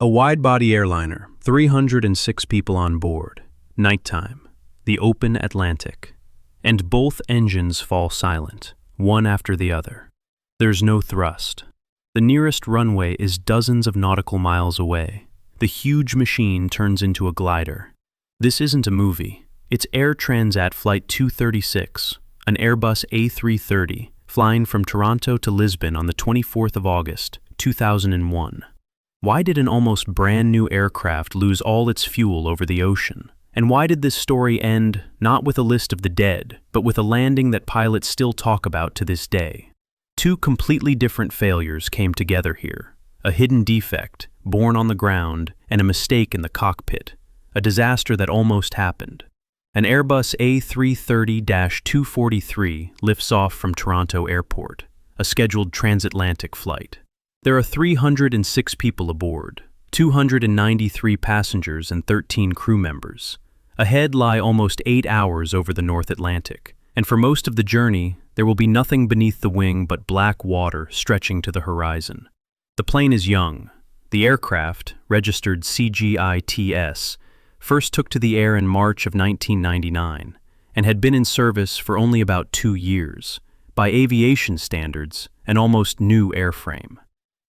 A wide-body airliner, 306 people on board. Nighttime. The open Atlantic. And both engines fall silent, one after the other. There's no thrust. The nearest runway is dozens of nautical miles away. The huge machine turns into a glider. This isn't a movie. It's Air Transat Flight 236, an Airbus A330, flying from Toronto to Lisbon on the 24th of August, 2001. Why did an almost brand new aircraft lose all its fuel over the ocean? And why did this story end not with a list of the dead, but with a landing that pilots still talk about to this day? Two completely different failures came together here. A hidden defect, born on the ground, and a mistake in the cockpit. A disaster that almost happened. An Airbus A330-243 lifts off from Toronto Airport, a scheduled transatlantic flight. There are 306 people aboard, 293 passengers and 13 crew members. Ahead lie almost 8 hours over the North Atlantic, and for most of the journey, there will be nothing beneath the wing but black water stretching to the horizon. The plane is young. The aircraft, registered CGITS, first took to the air in March of 1999 and had been in service for only about 2 years, by aviation standards, an almost new airframe.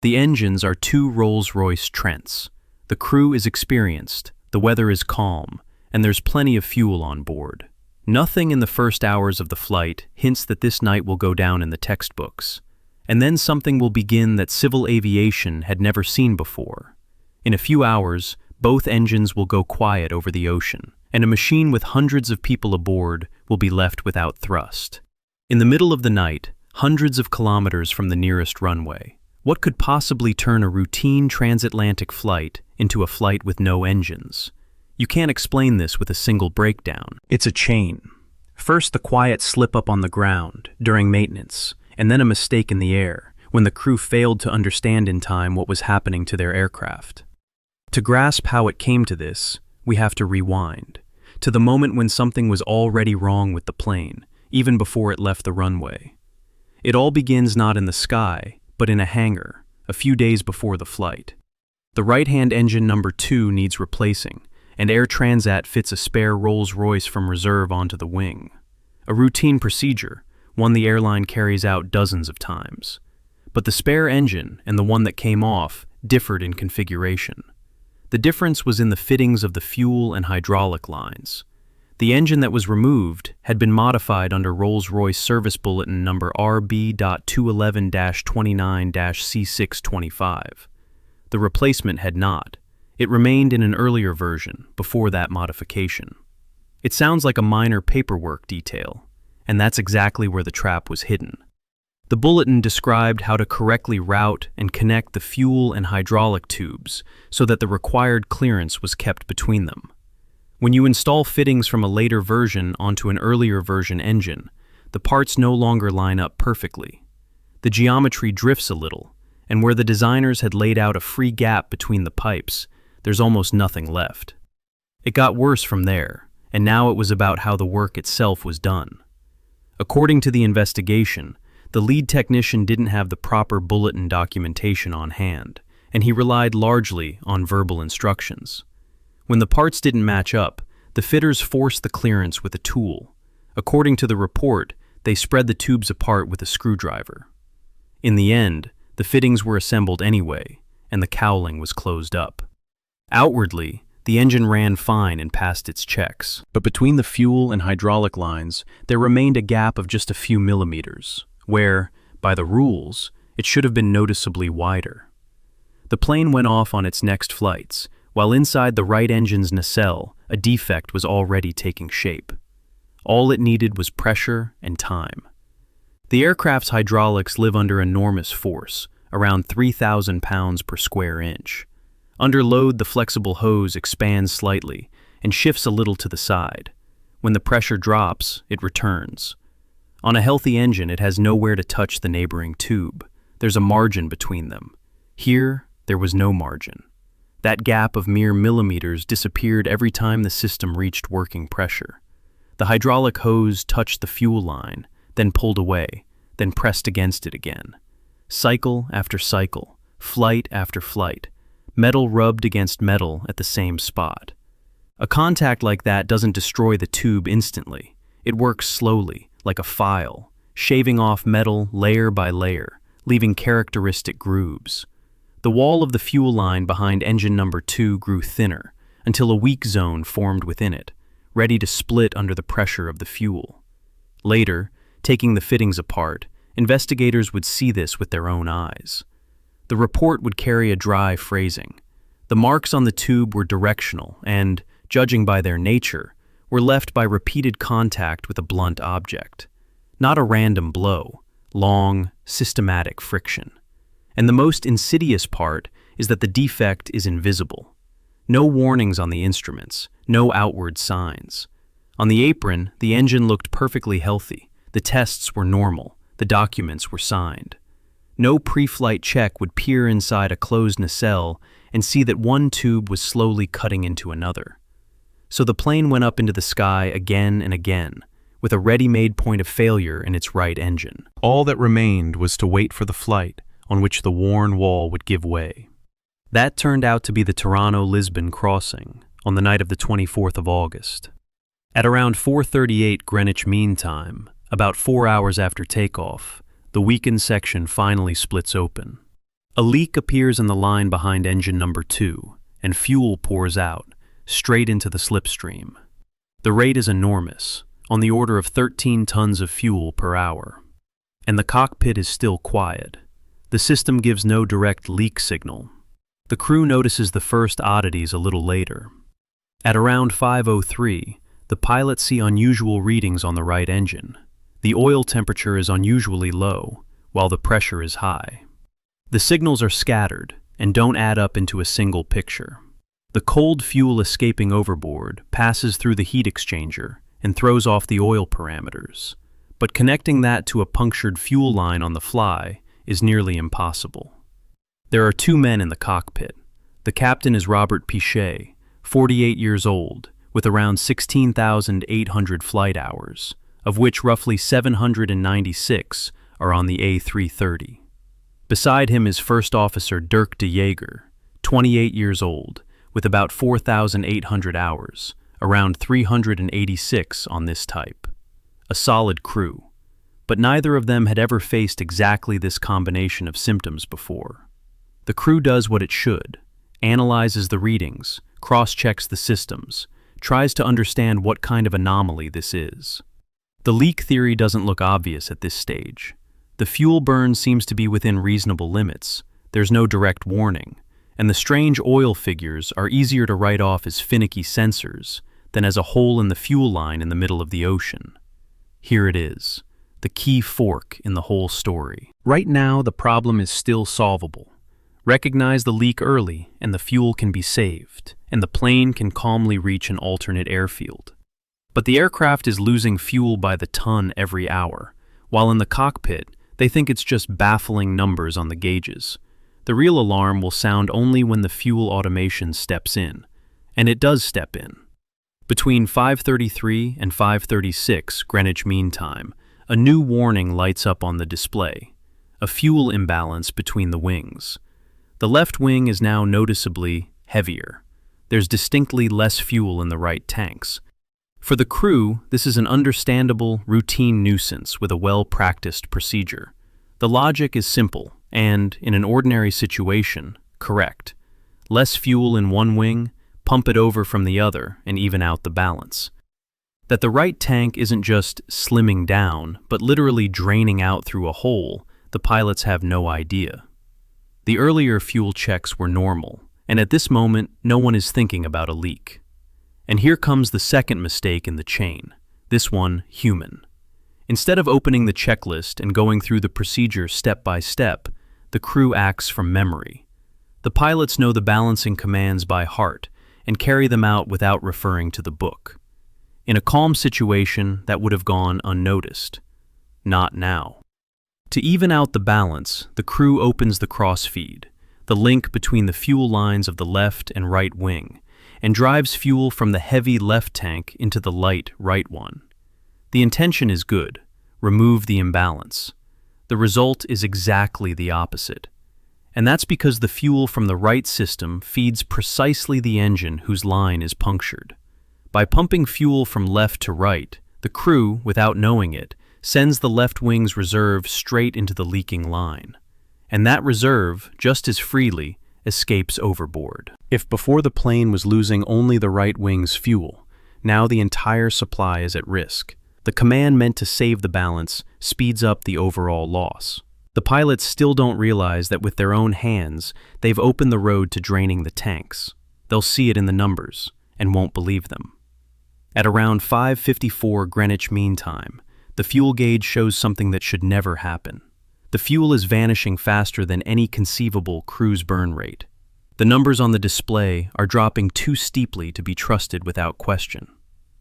The engines are two Rolls-Royce Trents. The crew is experienced, the weather is calm, and there's plenty of fuel on board. Nothing in the first hours of the flight hints that this night will go down in the textbooks. And then something will begin that civil aviation had never seen before. In a few hours, both engines will go quiet over the ocean, and a machine with hundreds of people aboard will be left without thrust. In the middle of the night, hundreds of kilometers from the nearest runway, what could possibly turn a routine transatlantic flight into a flight with no engines? You can't explain this with a single breakdown. It's a chain. First, the quiet slip-up on the ground during maintenance, and then a mistake in the air when the crew failed to understand in time what was happening to their aircraft. To grasp how it came to this, we have to rewind to the moment when something was already wrong with the plane, even before it left the runway. It all begins not in the sky, but in a hangar, a few days before the flight. The right-hand engine number 2 needs replacing, and Air Transat fits a spare Rolls-Royce from reserve onto the wing. A routine procedure, one the airline carries out dozens of times. But the spare engine and the one that came off differed in configuration. The difference was in the fittings of the fuel and hydraulic lines. The engine that was removed had been modified under Rolls-Royce Service Bulletin number RB.211-29-C625. The replacement had not. It remained in an earlier version, before that modification. It sounds like a minor paperwork detail, and that's exactly where the trap was hidden. The bulletin described how to correctly route and connect the fuel and hydraulic tubes so that the required clearance was kept between them. When you install fittings from a later version onto an earlier version engine, the parts no longer line up perfectly. The geometry drifts a little, and where the designers had laid out a free gap between the pipes, there's almost nothing left. It got worse from there, and now it was about how the work itself was done. According to the investigation, the lead technician didn't have the proper bulletin documentation on hand, and he relied largely on verbal instructions. When the parts didn't match up, the fitters forced the clearance with a tool. According to the report, they spread the tubes apart with a screwdriver. In the end, the fittings were assembled anyway, and the cowling was closed up. Outwardly, the engine ran fine and passed its checks, but between the fuel and hydraulic lines, there remained a gap of just a few millimeters, where, by the rules, it should have been noticeably wider. The plane went off on its next flights, while inside the right engine's nacelle, a defect was already taking shape. All it needed was pressure and time. The aircraft's hydraulics live under enormous force, around 3,000 pounds per square inch. Under load, the flexible hose expands slightly and shifts a little to the side. When the pressure drops, it returns. On a healthy engine, it has nowhere to touch the neighboring tube. There's a margin between them. Here, there was no margin. That gap of mere millimeters disappeared every time the system reached working pressure. The hydraulic hose touched the fuel line, then pulled away, then pressed against it again. Cycle after cycle, flight after flight. metal rubbed against metal at the same spot. A contact like that doesn't destroy the tube instantly. It works slowly, like a file, shaving off metal layer by layer, leaving characteristic grooves. The wall of the fuel line behind engine number 2 grew thinner, until a weak zone formed within it, ready to split under the pressure of the fuel. Later, taking the fittings apart, investigators would see this with their own eyes. The report would carry a dry phrasing. The marks on the tube were directional and, judging by their nature, were left by repeated contact with a blunt object. Not a random blow, long, systematic friction. And the most insidious part is that the defect is invisible. No warnings on the instruments, no outward signs. On the apron, the engine looked perfectly healthy. The tests were normal. The documents were signed. No pre-flight check would peer inside a closed nacelle and see that one tube was slowly cutting into another. So the plane went up into the sky again and again, with a ready-made point of failure in its right engine. All that remained was to wait for the flight on which the worn wall would give way. That turned out to be the Toronto-Lisbon crossing on the night of the 24th of August. At around 4:38 Greenwich Mean Time, about 4 hours after takeoff, the weakened section finally splits open. A leak appears in the line behind engine number 2, and fuel pours out, straight into the slipstream. The rate is enormous, on the order of 13 tons of fuel per hour. And the cockpit is still quiet. The system gives no direct leak signal. The crew notices the first oddities a little later. At around 5:03, the pilots see unusual readings on the right engine. The oil temperature is unusually low, while the pressure is high. The signals are scattered and don't add up into a single picture. The cold fuel escaping overboard passes through the heat exchanger and throws off the oil parameters, but connecting that to a punctured fuel line on the fly is nearly impossible. There are 2 men in the cockpit. The captain is Robert Pichet, 48 years old, with around 16,800 flight hours, of which roughly 796 are on the A330. Beside him is First Officer Dirk de Jager, 28 years old, with about 4,800 hours, around 386 on this type. A solid crew, but neither of them had ever faced exactly this combination of symptoms before. The crew does what it should, analyzes the readings, cross-checks the systems, tries to understand what kind of anomaly this is. The leak theory doesn't look obvious at this stage. The fuel burn seems to be within reasonable limits. There's no direct warning, and the strange oil figures are easier to write off as finicky sensors than as a hole in the fuel line in the middle of the ocean. Here it is, the key fork in the whole story. Right now, the problem is still solvable. Recognize the leak early, and the fuel can be saved, and the plane can calmly reach an alternate airfield. But the aircraft is losing fuel by the ton every hour, while in the cockpit, they think it's just baffling numbers on the gauges. The real alarm will sound only when the fuel automation steps in, and it does step in. Between 5:33 and 5:36 Greenwich Mean Time, a new warning lights up on the display, a fuel imbalance between the wings. The left wing is now noticeably heavier. There's distinctly less fuel in the right tanks. For the crew, this is an understandable, routine nuisance with a well-practiced procedure. The logic is simple and, in an ordinary situation, correct. Less fuel in one wing, pump it over from the other and even out the balance. That the right tank isn't just slimming down, but literally draining out through a hole, the pilots have no idea. The earlier fuel checks were normal, and at this moment, no one is thinking about a leak. And here comes the second mistake in the chain, this one human. Instead of opening the checklist and going through the procedure step by step, the crew acts from memory. The pilots know the balancing commands by heart and carry them out without referring to the book. In a calm situation, that would have gone unnoticed. Not now. To even out the balance, the crew opens the crossfeed, the link between the fuel lines of the left and right wing, and drives fuel from the heavy left tank into the light right one. The intention is good, remove the imbalance. The result is exactly the opposite. And that's because the fuel from the right system feeds precisely the engine whose line is punctured. By pumping fuel from left to right, the crew, without knowing it, sends the left wing's reserve straight into the leaking line. And that reserve, just as freely, escapes overboard. If before the plane was losing only the right wing's fuel, now the entire supply is at risk. The command meant to save the balance speeds up the overall loss. The pilots still don't realize that with their own hands, they've opened the road to draining the tanks. They'll see it in the numbers and won't believe them. At around 5:54 Greenwich Mean Time, the fuel gauge shows something that should never happen. The fuel is vanishing faster than any conceivable cruise burn rate. The numbers on the display are dropping too steeply to be trusted without question.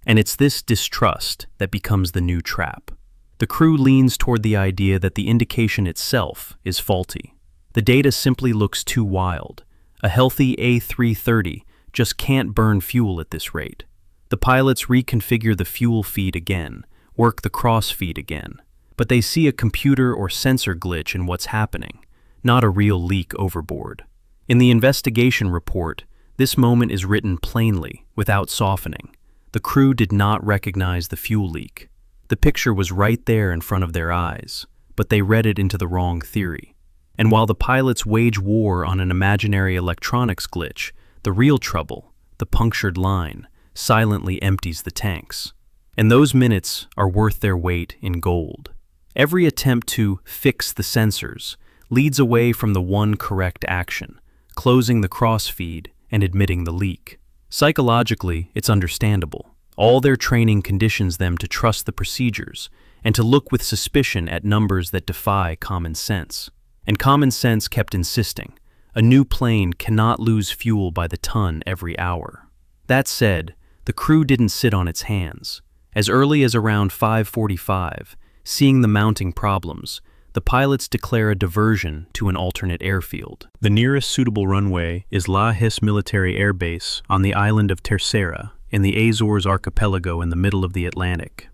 And it's this distrust that becomes the new trap. The crew leans toward the idea that the indication itself is faulty. The data simply looks too wild. A healthy A330 just can't burn fuel at this rate. The pilots reconfigure the fuel feed again, work the cross feed again, but they see a computer or sensor glitch in what's happening, not a real leak overboard. In the investigation report, this moment is written plainly, without softening. The crew did not recognize the fuel leak. The picture was right there in front of their eyes, but they read it into the wrong theory. And while the pilots wage war on an imaginary electronics glitch, the real trouble, the punctured line, silently empties the tanks. And those minutes are worth their weight in gold. Every attempt to fix the sensors leads away from the one correct action, closing the crossfeed and admitting the leak. Psychologically, it's understandable. All their training conditions them to trust the procedures and to look with suspicion at numbers that defy common sense. And common sense kept insisting, a new plane cannot lose fuel by the ton every hour. That said, the crew didn't sit on its hands. As early as around 5:45, seeing the mounting problems, the pilots declare a diversion to an alternate airfield. The nearest suitable runway is La Hisse Military Air Base on the island of Terceira, in the Azores archipelago in the middle of the Atlantic.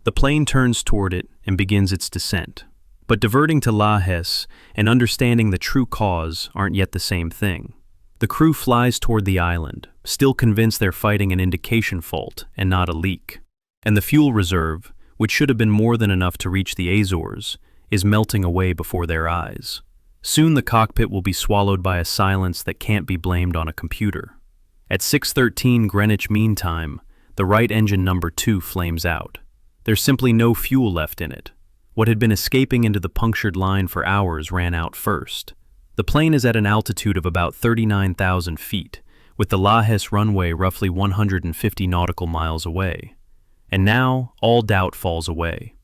The plane turns toward it and begins its descent. But diverting to La Hisse and understanding the true cause aren't yet the same thing. The crew flies toward the island, still convinced they're fighting an indication fault and not a leak. And the fuel reserve, which should have been more than enough to reach the Azores, is melting away before their eyes. Soon the cockpit will be swallowed by a silence that can't be blamed on a computer. At 6:13 Greenwich Mean Time, the right engine number 2 flames out. There's simply no fuel left in it. What had been escaping into the punctured line for hours ran out first. The plane is at an altitude of about 39,000 feet, with the La Hisse runway roughly 150 nautical miles away. And now, all doubt falls away.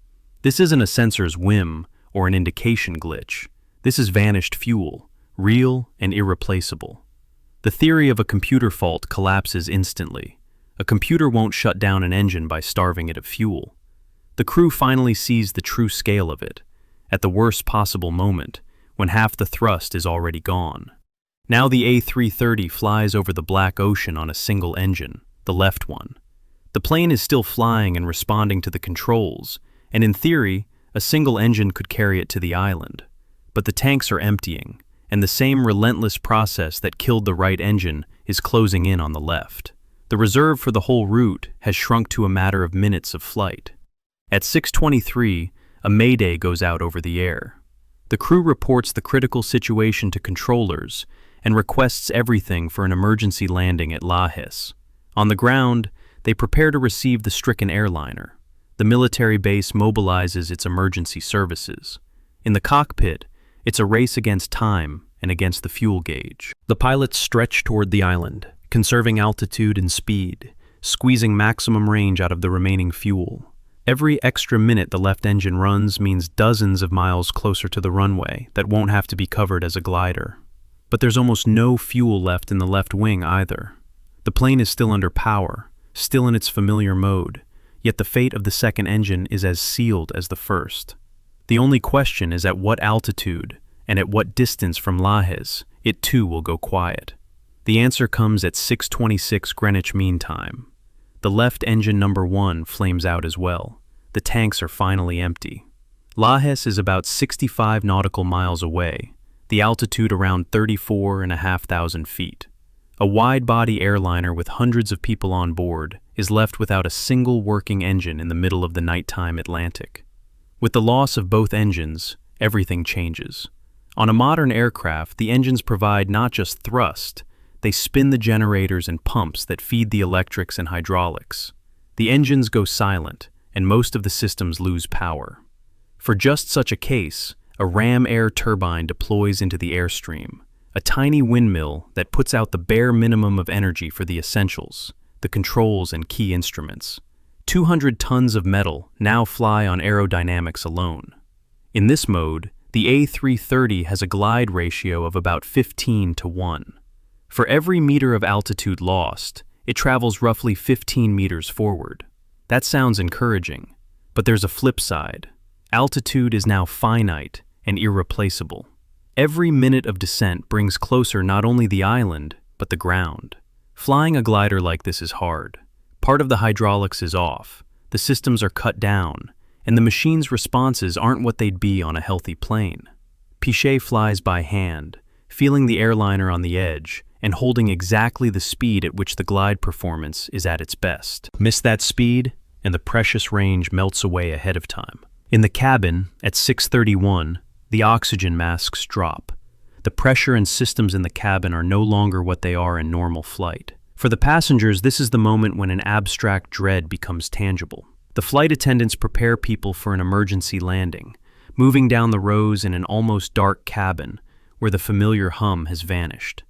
This isn't a sensor's whim or an indication glitch. This is vanished fuel, real and irreplaceable. The theory of a computer fault collapses instantly. A computer won't shut down an engine by starving it of fuel. The crew finally sees the true scale of it, at the worst possible moment, when half the thrust is already gone. Now the A330 flies over the Black Ocean on a single engine, the left one. The plane is still flying and responding to the controls, and in theory, a single engine could carry it to the island. But the tanks are emptying, and the same relentless process that killed the right engine is closing in on the left. The reserve for the whole route has shrunk to a matter of minutes of flight. At 6:23, a mayday goes out over the air. The crew reports the critical situation to controllers and requests everything for an emergency landing at La Hisse. On the ground, they prepare to receive the stricken airliner. The military base mobilizes its emergency services. In the cockpit, it's a race against time and against the fuel gauge. The pilots stretch toward the island, conserving altitude and speed, squeezing maximum range out of the remaining fuel. Every extra minute the left engine runs means dozens of miles closer to the runway that won't have to be covered as a glider. But there's almost no fuel left in the left wing either. The plane is still under power, still in its familiar mode, yet the fate of the second engine is as sealed as the first. The only question is at what altitude and at what distance from La Hisse it too will go quiet. The answer comes at 6:26 Greenwich Mean Time. The left engine number 1 flames out as well. The tanks are finally empty. La Hisse is about 65 nautical miles away. the altitude around 34,500 feet. A wide-body airliner with hundreds of people on board is left without a single working engine in the middle of the nighttime Atlantic. With the loss of both engines, everything changes. On a modern aircraft, the engines provide not just thrust, they spin the generators and pumps that feed the electrics and hydraulics. The engines go silent, and most of the systems lose power. For just such a case, a ram air turbine deploys into the airstream, a tiny windmill that puts out the bare minimum of energy for the essentials, the controls and key instruments. 200 tons of metal now fly on aerodynamics alone. In this mode, the A330 has a glide ratio of about 15:1. For every meter of altitude lost, it travels roughly 15 meters forward. That sounds encouraging, but there's a flip side. Altitude is now finite and irreplaceable. Every minute of descent brings closer not only the island, but the ground. Flying a glider like this is hard. Part of the hydraulics is off, the systems are cut down, and the machine's responses aren't what they'd be on a healthy plane. Pichet flies by hand, feeling the airliner on the edge and holding exactly the speed at which the glide performance is at its best. Miss that speed, and the precious range melts away ahead of time. In the cabin, at 6:31, the oxygen masks drop. The pressure and systems in the cabin are no longer what they are in normal flight. For the passengers, this is the moment when an abstract dread becomes tangible. The flight attendants prepare people for an emergency landing, moving down the rows in an almost dark cabin where the familiar hum has vanished.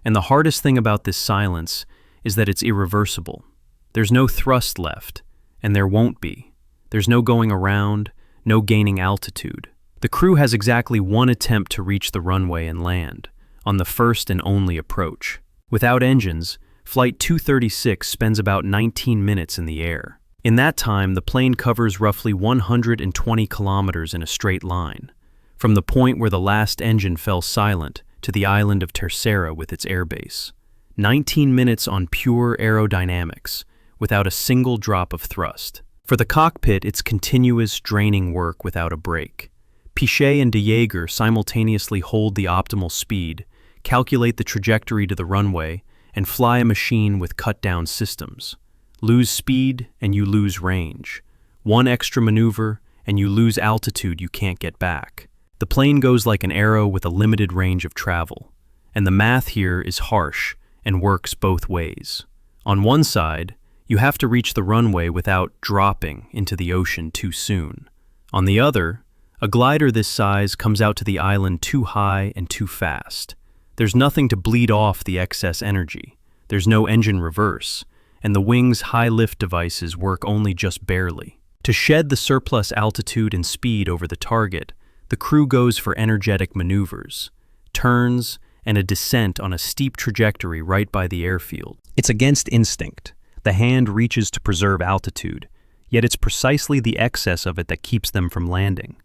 And the hardest thing about this silence is that it's irreversible. There's no thrust left, and there won't be. There's no going around, no gaining altitude. The crew has exactly one attempt to reach the runway and land, on the first and only approach. Without engines, Flight 236 spends about 19 minutes in the air. In that time, the plane covers roughly 120 kilometers in a straight line, from the point where the last engine fell silent to the island of Terceira with its airbase. 19 minutes on pure aerodynamics, without a single drop of thrust. For the cockpit, it's continuous, draining work without a break. Pichet and de Jager simultaneously hold the optimal speed, calculate the trajectory to the runway, and fly a machine with cut-down systems. Lose speed and you lose range. One extra maneuver and you lose altitude you can't get back. The plane goes like an arrow with a limited range of travel, and the math here is harsh and works both ways. On one side, you have to reach the runway without dropping into the ocean too soon. On the other, a glider this size comes out to the island too high and too fast. There's nothing to bleed off the excess energy. There's no engine reverse, and the wing's high-lift devices work only just barely. To shed the surplus altitude and speed over the target, the crew goes for energetic maneuvers, turns, and a descent on a steep trajectory right by the airfield. It's against instinct. The hand reaches to preserve altitude, yet it's precisely the excess of it that keeps them from landing.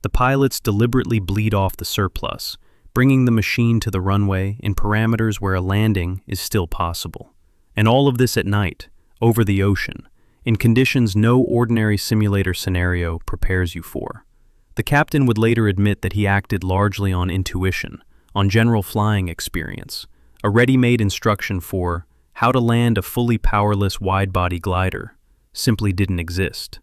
The pilots deliberately bleed off the surplus, bringing the machine to the runway in parameters where a landing is still possible. And all of this at night, over the ocean, in conditions no ordinary simulator scenario prepares you for. The captain would later admit that he acted largely on intuition, on general flying experience, a ready-made instruction for how to land a fully powerless wide-body glider simply didn't exist.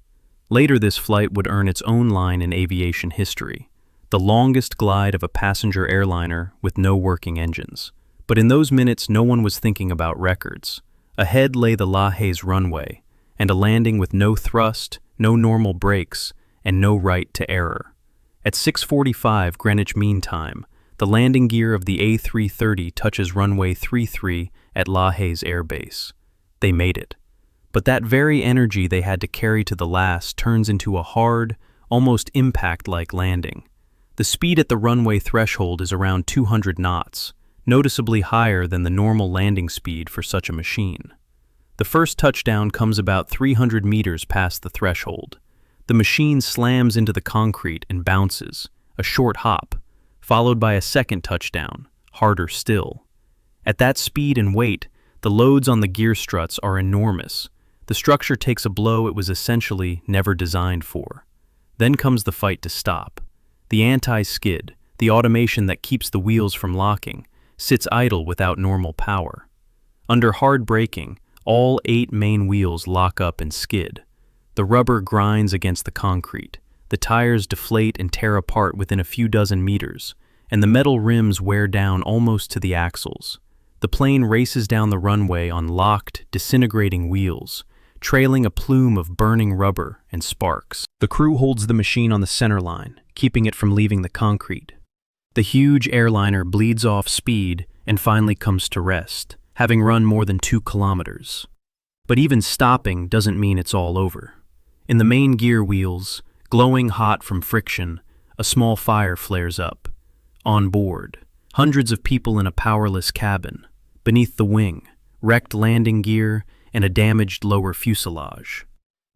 Later, this flight would earn its own line in aviation history, the longest glide of a passenger airliner with no working engines. But in those minutes, no one was thinking about records. Ahead lay the Lajes runway, and a landing with no thrust, no normal brakes, and no right to error. At 6:45 Greenwich Mean Time, the landing gear of the A330 touches runway 33 at Lajes Air Base. They made it. But that very energy they had to carry to the last turns into a hard, almost impact-like landing. The speed at the runway threshold is around 200 knots, noticeably higher than the normal landing speed for such a machine. The first touchdown comes about 300 meters past the threshold. The machine slams into the concrete and bounces, a short hop, followed by a second touchdown, harder still. At that speed and weight, the loads on the gear struts are enormous. The structure takes a blow it was essentially never designed for. Then comes the fight to stop. The anti-skid, the automation that keeps the wheels from locking, sits idle without normal power. Under hard braking, all 8 main wheels lock up and skid. The rubber grinds against the concrete, the tires deflate and tear apart within a few dozen meters, and the metal rims wear down almost to the axles. The plane races down the runway on locked, disintegrating wheels, trailing a plume of burning rubber and sparks. The crew holds the machine on the center line, keeping it from leaving the concrete. The huge airliner bleeds off speed and finally comes to rest, having run more than 2 kilometers. But even stopping doesn't mean it's all over. In the main gear wheels, glowing hot from friction, a small fire flares up. On board, hundreds of people in a powerless cabin. Beneath the wing, wrecked landing gear and a damaged lower fuselage.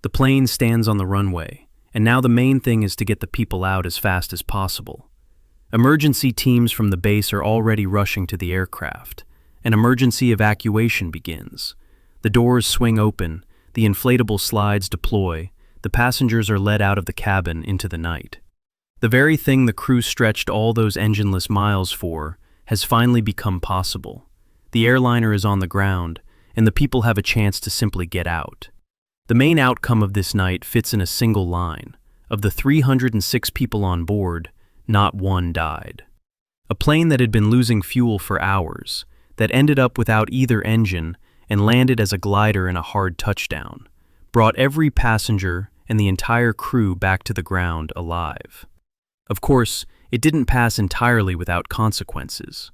The plane stands on the runway, and now the main thing is to get the people out as fast as possible. Emergency teams from the base are already rushing to the aircraft. An emergency evacuation begins. The doors swing open, the inflatable slides deploy, the passengers are led out of the cabin into the night. The very thing the crew stretched all those engineless miles for has finally become possible. The airliner is on the ground, and the people have a chance to simply get out. The main outcome of this night fits in a single line. Of the 306 people on board, not one died. A plane that had been losing fuel for hours, that ended up without either engine and landed as a glider in a hard touchdown, brought every passenger and the entire crew back to the ground alive. Of course, it didn't pass entirely without consequences.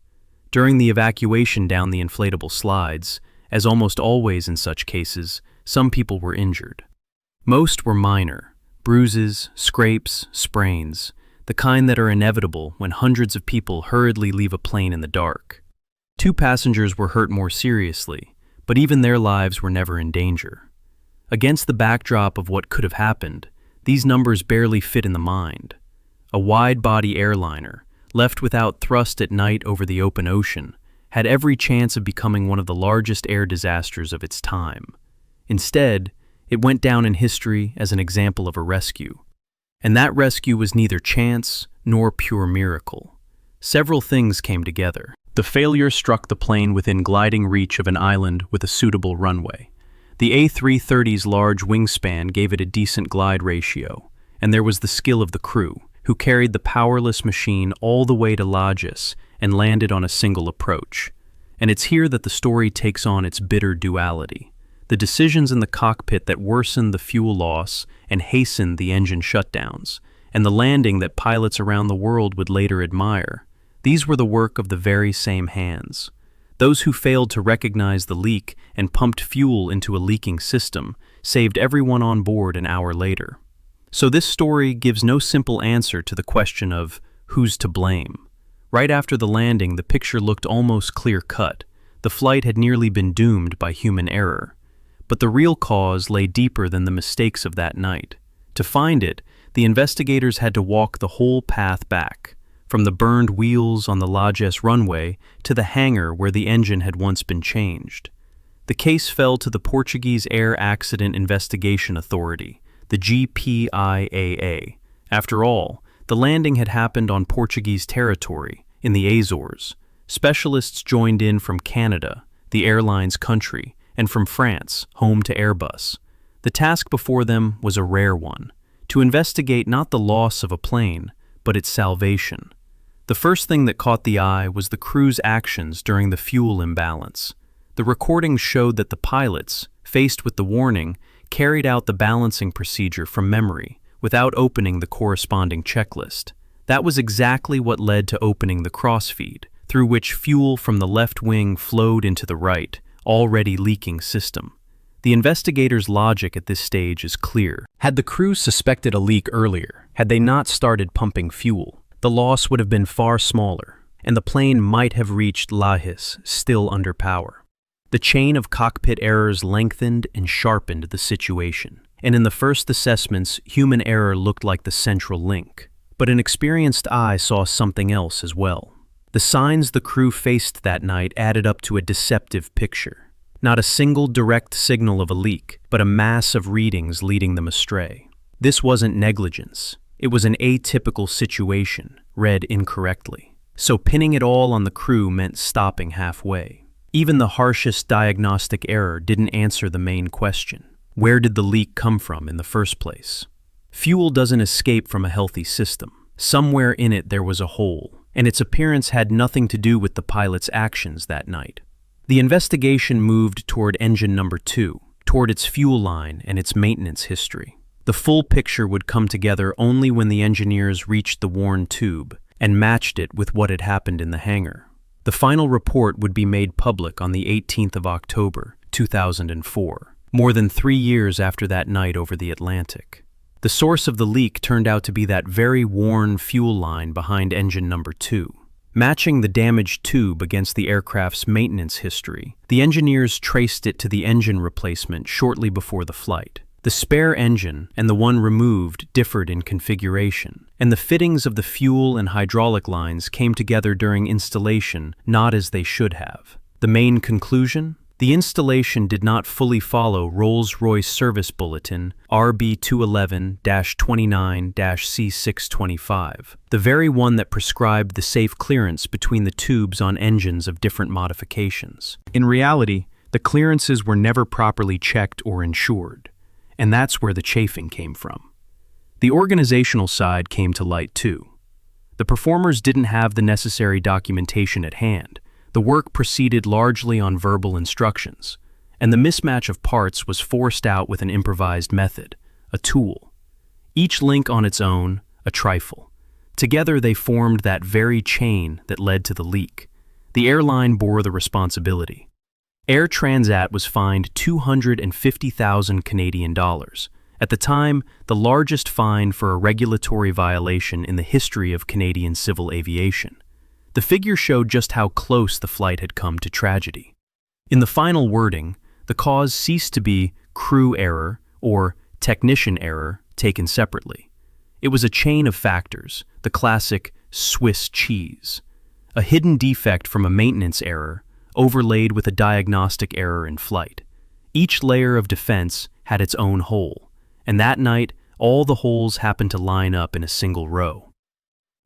During the evacuation down the inflatable slides, as almost always in such cases, some people were injured. Most were minor, bruises, scrapes, sprains, the kind that are inevitable when hundreds of people hurriedly leave a plane in the dark. 2 passengers were hurt more seriously, but even their lives were never in danger. Against the backdrop of what could have happened, these numbers barely fit in the mind. A wide-body airliner, left without thrust at night over the open ocean, had every chance of becoming one of the largest air disasters of its time. Instead, it went down in history as an example of a rescue. And that rescue was neither chance nor pure miracle. Several things came together. The failure struck the plane within gliding reach of an island with a suitable runway. The A330's large wingspan gave it a decent glide ratio, and there was the skill of the crew, who carried the powerless machine all the way to Lagos and landed on a single approach. And it's here that the story takes on its bitter duality. The decisions in the cockpit that worsened the fuel loss and hastened the engine shutdowns, and the landing that pilots around the world would later admire. These were the work of the very same hands. Those who failed to recognize the leak and pumped fuel into a leaking system saved everyone on board an hour later. So this story gives no simple answer to the question of who's to blame. Right after the landing, the picture looked almost clear-cut. The flight had nearly been doomed by human error. But the real cause lay deeper than the mistakes of that night. To find it, the investigators had to walk the whole path back, from the burned wheels on the Lagos runway to the hangar where the engine had once been changed. The case fell to the Portuguese Air Accident Investigation Authority, the GPIAA. After all, the landing had happened on Portuguese territory, in the Azores. Specialists joined in from Canada, the airline's country, and from France, home to Airbus. The task before them was a rare one, to investigate not the loss of a plane, but its salvation. The first thing that caught the eye was the crew's actions during the fuel imbalance. The recordings showed that the pilots, faced with the warning, carried out the balancing procedure from memory, without opening the corresponding checklist. That was exactly what led to opening the crossfeed, through which fuel from the left wing flowed into the right, already leaking system. The investigators' logic at this stage is clear. Had the crew suspected a leak earlier, had they not started pumping fuel, the loss would have been far smaller, and the plane might have reached Lagos still under power. The chain of cockpit errors lengthened and sharpened the situation, and in the first assessments, human error looked like the central link. But an experienced eye saw something else as well. The signs the crew faced that night added up to a deceptive picture. Not a single direct signal of a leak, but a mass of readings leading them astray. This wasn't negligence. It was an atypical situation, read incorrectly. So pinning it all on the crew meant stopping halfway. Even the harshest diagnostic error didn't answer the main question. Where did the leak come from in the first place? Fuel doesn't escape from a healthy system. Somewhere in it there was a hole, and its appearance had nothing to do with the pilot's actions that night. The investigation moved toward engine number 2, toward its fuel line and its maintenance history. The full picture would come together only when the engineers reached the worn tube and matched it with what had happened in the hangar. The final report would be made public on the 18th of October, 2004, more than 3 years after that night over the Atlantic. The source of the leak turned out to be that very worn fuel line behind engine number 2. Matching the damaged tube against the aircraft's maintenance history, the engineers traced it to the engine replacement shortly before the flight. The spare engine and the one removed differed in configuration, and the fittings of the fuel and hydraulic lines came together during installation not as they should have. The main conclusion? The installation did not fully follow Rolls-Royce Service Bulletin RB211-29-C625, the very one that prescribed the safe clearance between the tubes on engines of different modifications. In reality, the clearances were never properly checked or ensured, and that's where the chafing came from. The organizational side came to light too. The performers didn't have the necessary documentation at hand. The work proceeded largely on verbal instructions, and the mismatch of parts was forced out with an improvised method, a tool. Each link on its own, a trifle. Together they formed that very chain that led to the leak. The airline bore the responsibility. Air Transat was fined 250,000 Canadian dollars, at the time the largest fine for a regulatory violation in the history of Canadian civil aviation. The figure showed just how close the flight had come to tragedy. In the final wording, the cause ceased to be crew error or technician error taken separately. It was a chain of factors, the classic Swiss cheese. A hidden defect from a maintenance error, overlaid with a diagnostic error in flight. Each layer of defense had its own hole, and that night all the holes happened to line up in a single row.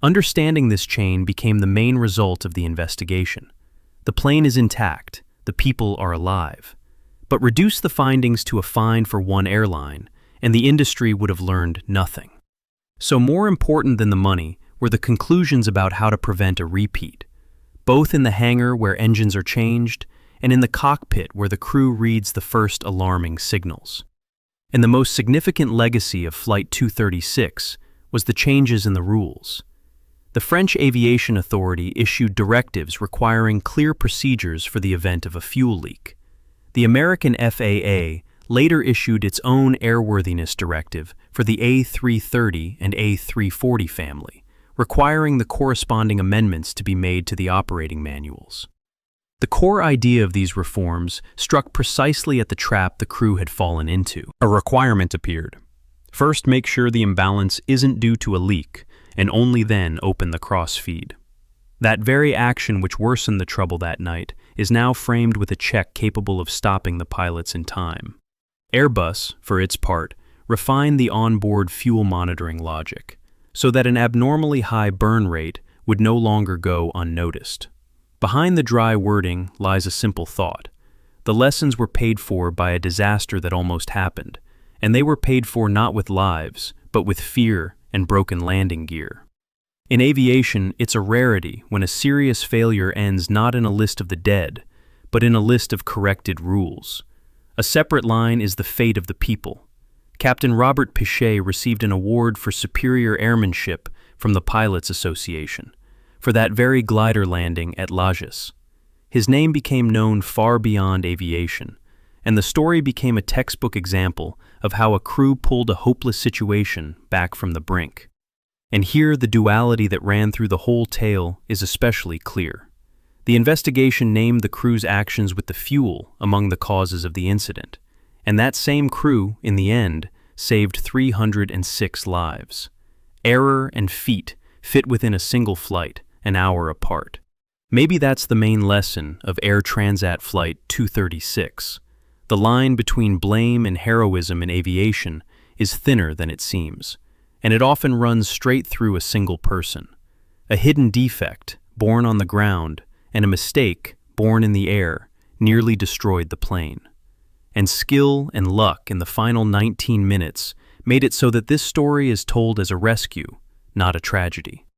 Understanding this chain became the main result of the investigation. The plane is intact, the people are alive. But reduce the findings to a fine for one airline, and the industry would have learned nothing. So more important than the money were the conclusions about how to prevent a repeat, both in the hangar where engines are changed and in the cockpit where the crew reads the first alarming signals. And the most significant legacy of Flight 236 was the changes in the rules. The French Aviation Authority issued directives requiring clear procedures for the event of a fuel leak. The American FAA later issued its own airworthiness directive for the A330 and A340 family, requiring the corresponding amendments to be made to the operating manuals. The core idea of these reforms struck precisely at the trap the crew had fallen into. A requirement appeared. First, make sure the imbalance isn't due to a leak, and only then open the cross-feed. That very action which worsened the trouble that night is now framed with a check capable of stopping the pilots in time. Airbus, for its part, refined the onboard fuel monitoring logic, so that an abnormally high burn rate would no longer go unnoticed. Behind the dry wording lies a simple thought. The lessons were paid for by a disaster that almost happened, and they were paid for not with lives, but with fear and broken landing gear. In aviation, it's a rarity when a serious failure ends not in a list of the dead, but in a list of corrected rules. A separate line is the fate of the people. Captain Robert Pichet received an award for superior airmanship from the Pilots Association for that very glider landing at Lajes. His name became known far beyond aviation, and the story became a textbook example of how a crew pulled a hopeless situation back from the brink. And here the duality that ran through the whole tale is especially clear. The investigation named the crew's actions with the fuel among the causes of the incident, and that same crew, in the end, saved 306 lives. Error and feat fit within a single flight, an hour apart. Maybe that's the main lesson of Air Transat Flight 236. The line between blame and heroism in aviation is thinner than it seems, and it often runs straight through a single person. A hidden defect, born on the ground, and a mistake, born in the air, nearly destroyed the plane. And skill and luck in the final 19 minutes made it so that this story is told as a rescue, not a tragedy.